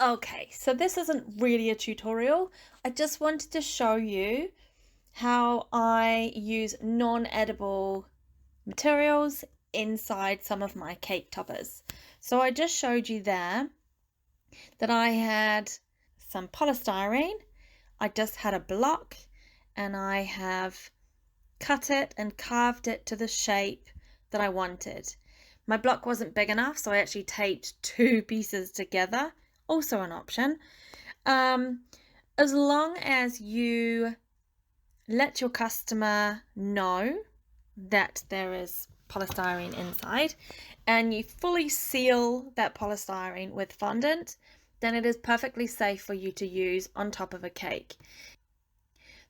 Okay, so this isn't really a tutorial. I just wanted to show you how I use non-edible materials inside some of my cake toppers. So I just showed you there that I had some polystyrene. I just had a block and I have cut it and carved it to the shape that I wanted. My block wasn't big enough, so I actually taped two pieces together, also an option. As long as you let your customer know that there is polystyrene inside and you fully seal that polystyrene with fondant, then it is perfectly safe for you to use on top of a cake.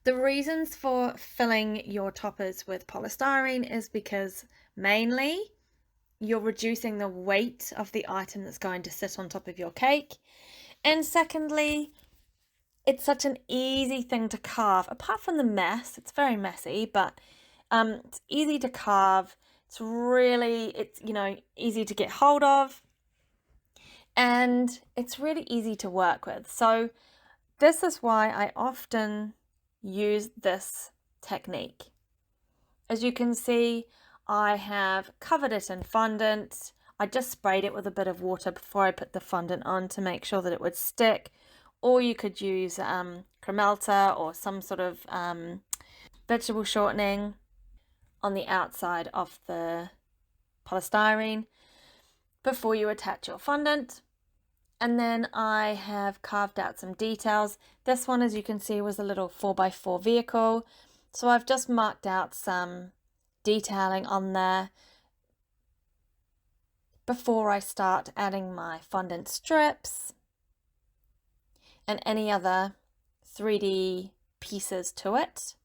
The reasons for filling your toppers with polystyrene is because mainly you're reducing the weight of the item that's going to sit on top of your cake. And secondly, it's such an easy thing to carve. Apart from the mess, it's very messy, but it's easy to carve. It's easy to get hold of, and it's really easy to work with. So this is why I often use this technique. As you can see, I have covered it in fondant. I just sprayed it with a bit of water before I put the fondant on to make sure that it would stick. Or you could use Cremelta or some sort of vegetable shortening on the outside of the polystyrene before you attach your fondant. And then I have carved out some details. This one, as you can see, was a little 4x4 vehicle. So I've just marked out some detailing on there before I start adding my fondant strips and any other 3D pieces to it.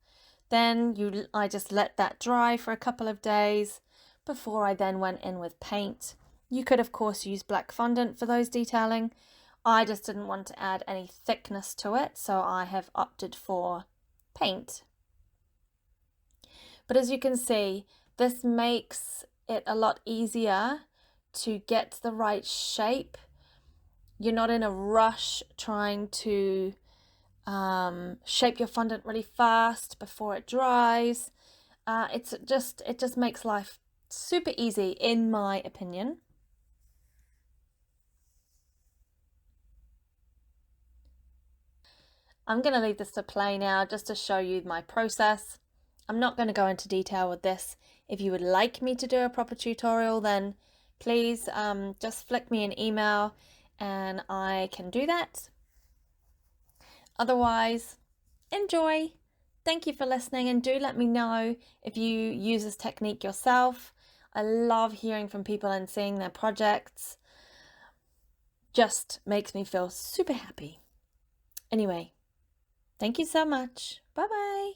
Then I just let that dry for a couple of days before I then went in with paint. You could of course use black fondant for those detailing. I just didn't want to add any thickness to it, so I have opted for paint. But as you can see, this makes it a lot easier to get the right shape. You're not in a rush trying to shape your fondant really fast before it dries. It just makes life super easy, in my opinion. I'm going to leave this to play now just to show you my process. I'm not going to go into detail with this. If you would like me to do a proper tutorial, then please just flick me an email and I can do that. Otherwise, enjoy. Thank you for listening, and do let me know if you use this technique yourself. I love hearing from people and seeing their projects. Just makes me feel super happy. Anyway, thank you so much. Bye bye.